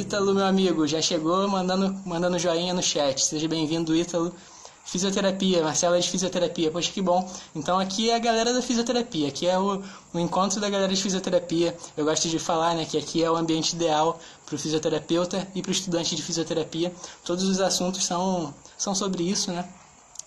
Ítalo, meu amigo, já chegou mandando joinha no chat. Seja bem-vindo, Ítalo. Fisioterapia, Marcela de fisioterapia, poxa, que bom. Então aqui é a galera da fisioterapia, aqui é o encontro da galera de fisioterapia. Eu gosto de falar, né, que aqui é o ambiente ideal para o fisioterapeuta e para o estudante de fisioterapia. Todos os assuntos são sobre isso, né?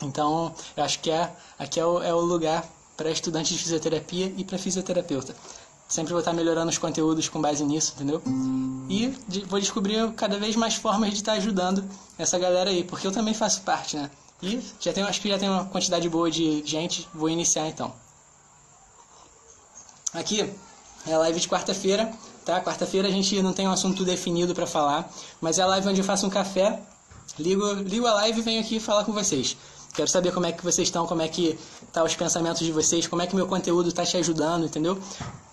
Então eu acho que aqui é o lugar para estudante de fisioterapia e para fisioterapeuta. Sempre vou estar melhorando os conteúdos com base nisso, entendeu? E vou descobrir cada vez mais formas de estar ajudando essa galera aí, porque eu também faço parte, né? E acho que já tem uma quantidade boa de gente. Vou iniciar então. Aqui é a live de quarta-feira, tá? Quarta-feira a gente não tem um assunto definido para falar, mas é a live onde eu faço um café, ligo a live e venho aqui falar com vocês. Quero saber como é que vocês estão, como é que tá os pensamentos de vocês, como é que meu conteúdo tá te ajudando, entendeu?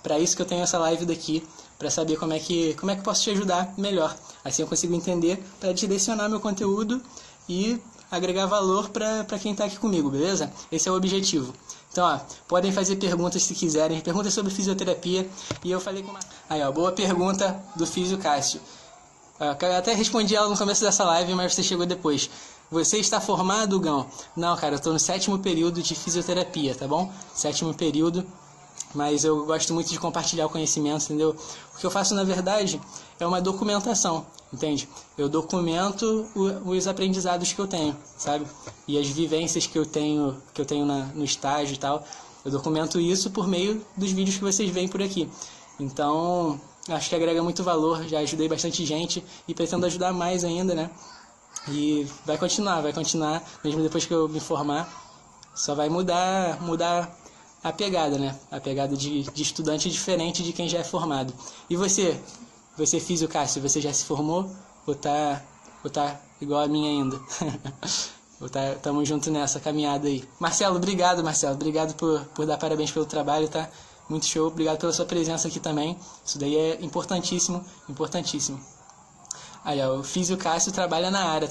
Para isso que eu tenho essa live daqui, para saber como é que eu posso te ajudar melhor. Assim eu consigo entender, para direcionar meu conteúdo e agregar valor para quem está aqui comigo, beleza? Esse é o objetivo. Então, ó, podem fazer perguntas se quiserem, perguntas sobre fisioterapia. E eu falei com uma... Aí, ó, boa pergunta do Físio Cássio. Eu até respondi ela no começo dessa live, mas você chegou depois. Você está formado, Gão? Não, cara, eu estou no 7º período de fisioterapia, tá bom? 7º período, mas eu gosto muito de compartilhar o conhecimento, entendeu? O que eu faço, na verdade, é uma documentação, entende? Eu documento os aprendizados que eu tenho, sabe? E as vivências que eu tenho no estágio e tal. Eu documento isso por meio dos vídeos que vocês veem por aqui. Então, acho que agrega muito valor, já ajudei bastante gente e pretendo ajudar mais ainda, né? E vai continuar, mesmo depois que eu me formar, só vai mudar a pegada, né? A pegada de estudante diferente de quem já é formado. E você Físio Cássio, você já se formou? Ou tá igual a mim ainda? Tamo junto nessa caminhada aí. Marcelo, obrigado por dar parabéns pelo trabalho, tá? Muito show, obrigado pela sua presença aqui também. Isso daí é importantíssimo. Aí, ó, o Físio Cássio trabalha na área.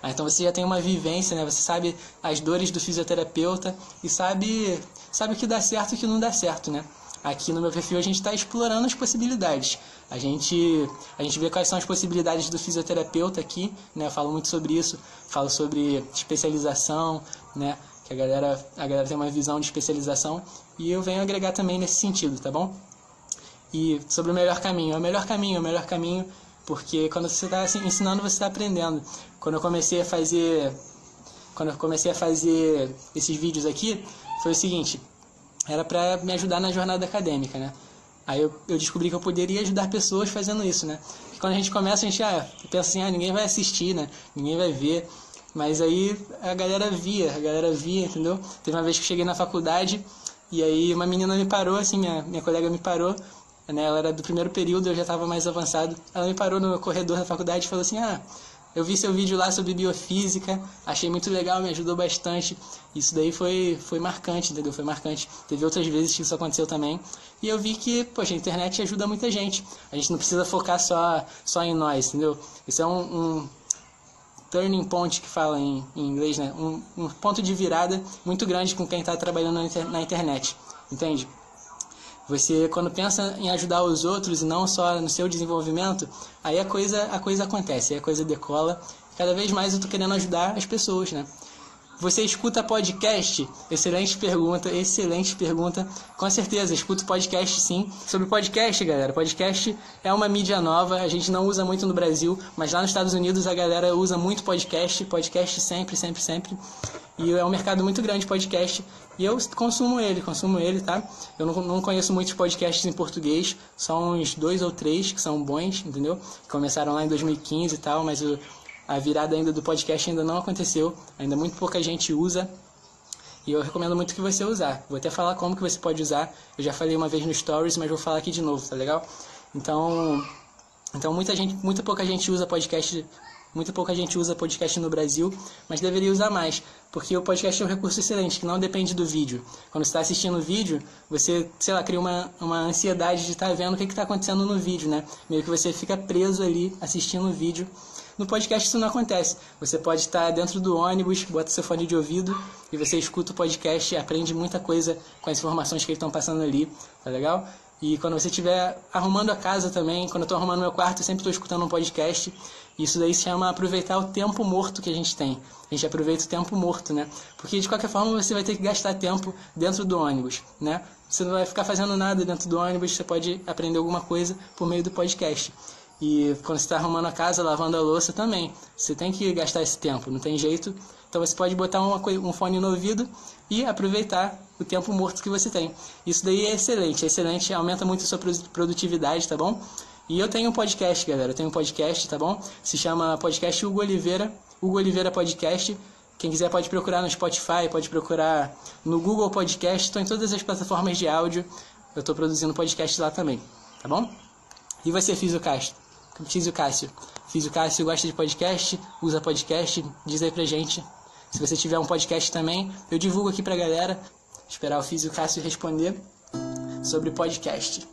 Então você já tem uma vivência, né? Você sabe as dores do fisioterapeuta e sabe o que dá certo e o que não dá certo, né? Aqui no meu perfil a gente está explorando as possibilidades. A gente vê quais são as possibilidades do fisioterapeuta aqui, né? Eu falo muito sobre isso, falo sobre especialização, né? Que a galera tem uma visão de especialização e eu venho agregar também nesse sentido, tá bom? E sobre o melhor caminho, porque quando você está ensinando, você está aprendendo. Quando eu comecei a fazer esses vídeos aqui, foi o seguinte, era para me ajudar na jornada acadêmica, né? Aí eu descobri que eu poderia ajudar pessoas fazendo isso, né? E quando a gente começa, a gente pensa assim, ninguém vai assistir, né? Ninguém vai ver. Mas aí a galera via, entendeu? Teve uma vez que eu cheguei na faculdade e aí uma menina me parou, assim, minha colega me parou, né? Ela era do 1º período, eu já estava mais avançado. Ela me parou no corredor da faculdade e falou assim, eu vi seu vídeo lá sobre biofísica, achei muito legal, me ajudou bastante. Isso daí foi marcante, entendeu? Foi marcante. Teve outras vezes que isso aconteceu também. E eu vi que, poxa, a internet ajuda muita gente. A gente não precisa focar só em nós, entendeu? Isso é um turning point que fala em inglês, né? Um ponto de virada muito grande com quem está trabalhando na internet, entende? Você, quando pensa em ajudar os outros e não só no seu desenvolvimento, aí a coisa acontece, aí a coisa decola. Cada vez mais eu estou querendo ajudar as pessoas, né? Você escuta podcast? Excelente pergunta. Com certeza, escuto podcast sim. Sobre podcast, galera, podcast é uma mídia nova, a gente não usa muito no Brasil, mas lá nos Estados Unidos a galera usa muito podcast sempre. E é um mercado muito grande de podcast. E eu consumo ele, tá? Eu não conheço muitos podcasts em português, só uns 2 ou 3 que são bons, entendeu? Começaram lá em 2015 e tal, mas a virada ainda do podcast ainda não aconteceu, ainda muito pouca gente usa. E eu recomendo muito que você usar. Vou até falar como que você pode usar. Eu já falei uma vez no Stories, mas vou falar aqui de novo, tá legal? Então muita pouca gente usa podcast. Muita pouca gente usa podcast no Brasil, mas deveria usar mais, porque o podcast é um recurso excelente, que não depende do vídeo. Quando você está assistindo o vídeo, você, cria uma ansiedade de estar vendo o que está acontecendo no vídeo, né? Meio que você fica preso ali assistindo o vídeo. No podcast isso não acontece. Você pode estar dentro do ônibus, bota seu fone de ouvido e você escuta o podcast e aprende muita coisa com as informações que eles estão passando ali, tá legal? E quando você estiver arrumando a casa também, quando eu estou arrumando meu quarto, eu sempre estou escutando um podcast. Isso daí se chama aproveitar o tempo morto que a gente tem. A gente aproveita o tempo morto, né? Porque de qualquer forma você vai ter que gastar tempo dentro do ônibus, né? Você não vai ficar fazendo nada dentro do ônibus, você pode aprender alguma coisa por meio do podcast. E quando você está arrumando a casa, lavando a louça também, você tem que gastar esse tempo, não tem jeito. Então você pode botar um fone no ouvido e aproveitar o tempo morto que você tem. Isso daí é excelente, aumenta muito a sua produtividade, tá bom? E eu tenho um podcast, galera, eu tenho um podcast, tá bom? Se chama Podcast Hugo Oliveira Podcast. Quem quiser pode procurar no Spotify, pode procurar no Google Podcast, estou em todas as plataformas de áudio, eu estou produzindo podcast lá também, tá bom? E você, Físio Cássio? Físio Cássio gosta de podcast, usa podcast, diz aí pra gente. Se você tiver um podcast também, eu divulgo aqui pra galera. Esperar o Físio Cássio responder sobre podcast.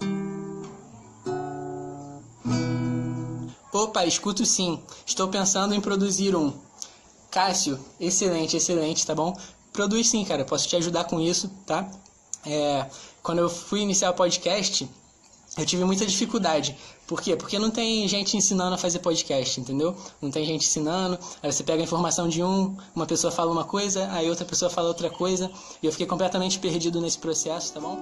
Opa, escuto sim. Estou pensando em produzir um. Cássio, excelente, tá bom? Produz sim, cara. Posso te ajudar com isso, tá? Quando eu fui iniciar o podcast, eu tive muita dificuldade. Por quê? Porque não tem gente ensinando a fazer podcast, entendeu? Não tem gente ensinando, aí você pega a informação de uma pessoa fala uma coisa, aí outra pessoa fala outra coisa, e eu fiquei completamente perdido nesse processo, tá bom?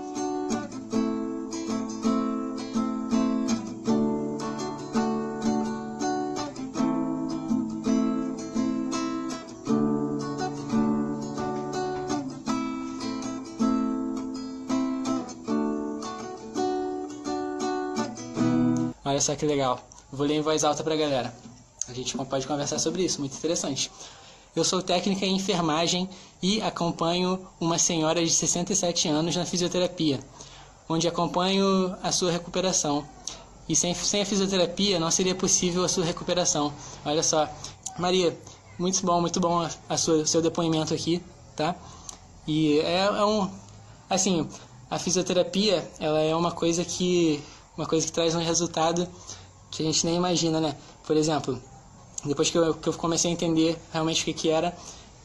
Olha só que legal. Vou ler em voz alta pra galera. A gente pode conversar sobre isso, muito interessante. Eu sou técnica em enfermagem e acompanho uma senhora de 67 anos na fisioterapia, onde acompanho a sua recuperação. E sem a fisioterapia não seria possível a sua recuperação. Olha só. Maria, muito bom o seu depoimento aqui, tá? E assim, a fisioterapia, ela é uma coisa que traz um resultado que a gente nem imagina, né? Por exemplo, depois que eu comecei a entender realmente o que era,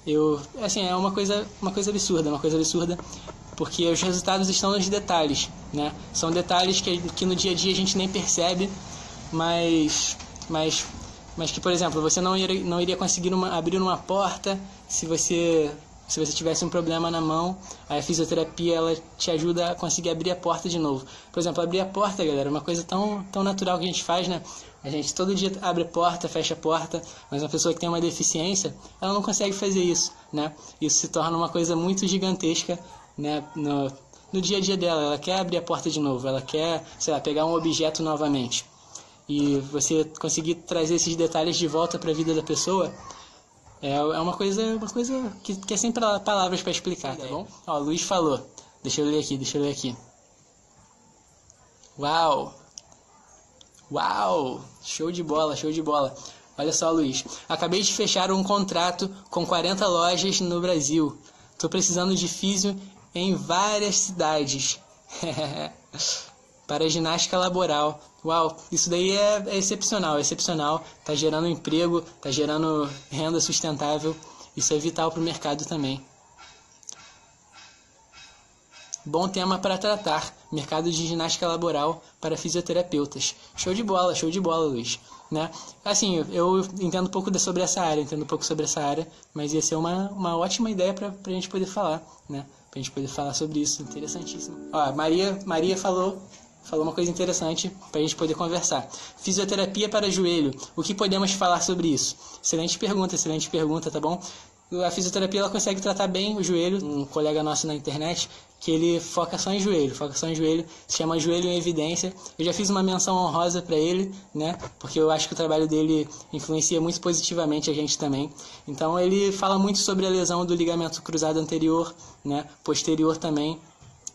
é uma coisa absurda, porque os resultados estão nos detalhes, né? São detalhes que no dia a dia a gente nem percebe, mas que, por exemplo, você não iria conseguir abrir uma porta se você tivesse um problema na mão. A fisioterapia, ela te ajuda a conseguir abrir a porta de novo. Por exemplo, abrir a porta, galera, é uma coisa tão natural que a gente faz, né? A gente todo dia abre a porta, fecha a porta, mas uma pessoa que tem uma deficiência, ela não consegue fazer isso, né? Isso se torna uma coisa muito gigantesca, né? No dia a dia dela. Ela quer abrir a porta de novo, ela quer, sei lá, pegar um objeto novamente. E você conseguir trazer esses detalhes de volta para a vida da pessoa é uma coisa que é sem palavras para explicar, tá bom? Ó, o Luiz falou. Deixa eu ler aqui. Uau! Show de bola. Olha só, Luiz. Acabei de fechar um contrato com 40 lojas no Brasil. Tô precisando de físio em várias cidades. Para ginástica laboral. Uau, isso daí é excepcional. Tá gerando emprego, tá gerando renda sustentável. Isso é vital para o mercado também. Bom tema para tratar. Mercado de ginástica laboral para fisioterapeutas. Show de bola, Luiz. Né? Assim, eu entendo um pouco sobre essa área, mas ia ser uma ótima ideia para a gente poder falar, né? Pra gente poder falar sobre isso, interessantíssimo. Ó, Maria falou uma coisa interessante para a gente poder conversar. Fisioterapia para joelho. O que podemos falar sobre isso? Excelente pergunta, tá bom? A fisioterapia, ela consegue tratar bem o joelho. Um colega nosso na internet, que ele foca só em joelho, se chama Joelho em Evidência. Eu já fiz uma menção honrosa para ele, né? Porque eu acho que o trabalho dele influencia muito positivamente a gente também. Então ele fala muito sobre a lesão do ligamento cruzado anterior, né? Posterior também.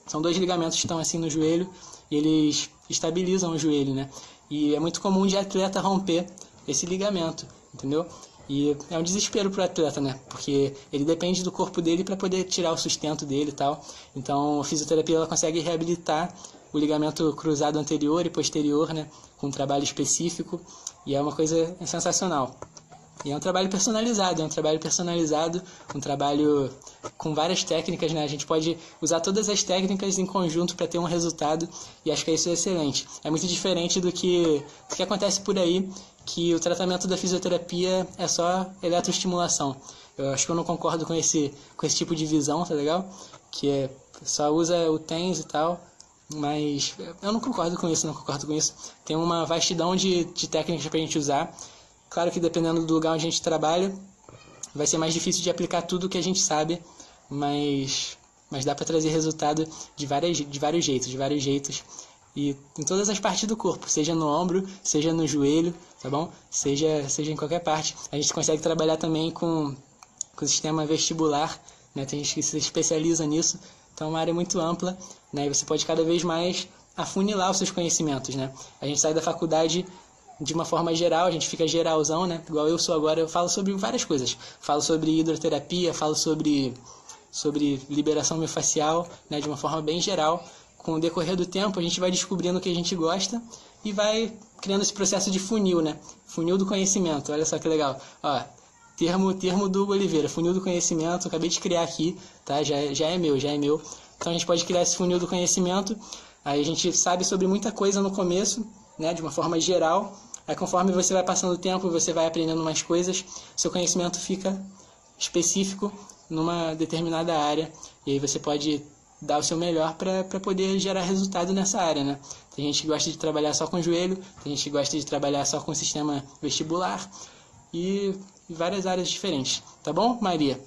São 2 ligamentos que estão assim no joelho e eles estabilizam o joelho, né? E é muito comum de atleta romper esse ligamento, entendeu? E é um desespero pro atleta, né? Porque ele depende do corpo dele para poder tirar o sustento dele e tal. Então a fisioterapia, ela consegue reabilitar o ligamento cruzado anterior e posterior, né? Com um trabalho específico. E é uma coisa sensacional. E é um trabalho personalizado, um trabalho com várias técnicas, né? A gente pode usar todas as técnicas em conjunto para ter um resultado, e acho que isso é excelente. É muito diferente do que acontece por aí, que o tratamento da fisioterapia é só eletroestimulação. Eu acho que eu não concordo com esse tipo de visão, tá legal? Que só usa o TENS e tal, mas eu não concordo com isso. Tem uma vastidão de técnicas pra gente usar. Claro que dependendo do lugar onde a gente trabalha, vai ser mais difícil de aplicar tudo o que a gente sabe, mas dá para trazer resultado de vários jeitos, e em todas as partes do corpo, seja no ombro, seja no joelho, tá bom? Seja em qualquer parte. A gente consegue trabalhar também com o sistema vestibular, né? Tem gente que se especializa nisso, então é uma área muito ampla, né? E você pode cada vez mais afunilar os seus conhecimentos, né? A gente sai da faculdade de uma forma geral, a gente fica geralzão, né? Igual eu sou agora, eu falo sobre várias coisas. Falo sobre hidroterapia, falo sobre liberação miofascial, né? De uma forma bem geral. Com o decorrer do tempo, a gente vai descobrindo o que a gente gosta e vai criando esse processo de funil, né? Funil do conhecimento, olha só que legal. Ó, termo do Oliveira, funil do conhecimento, eu acabei de criar aqui, tá? Já é meu. Então a gente pode criar esse funil do conhecimento, aí a gente sabe sobre muita coisa no começo, né? De uma forma geral. Aí conforme você vai passando o tempo, você vai aprendendo mais coisas, seu conhecimento fica específico numa determinada área, e aí você pode dar o seu melhor para poder gerar resultado nessa área, né? Tem gente que gosta de trabalhar só com o joelho, tem gente que gosta de trabalhar só com o sistema vestibular, e várias áreas diferentes. Tá bom, Maria?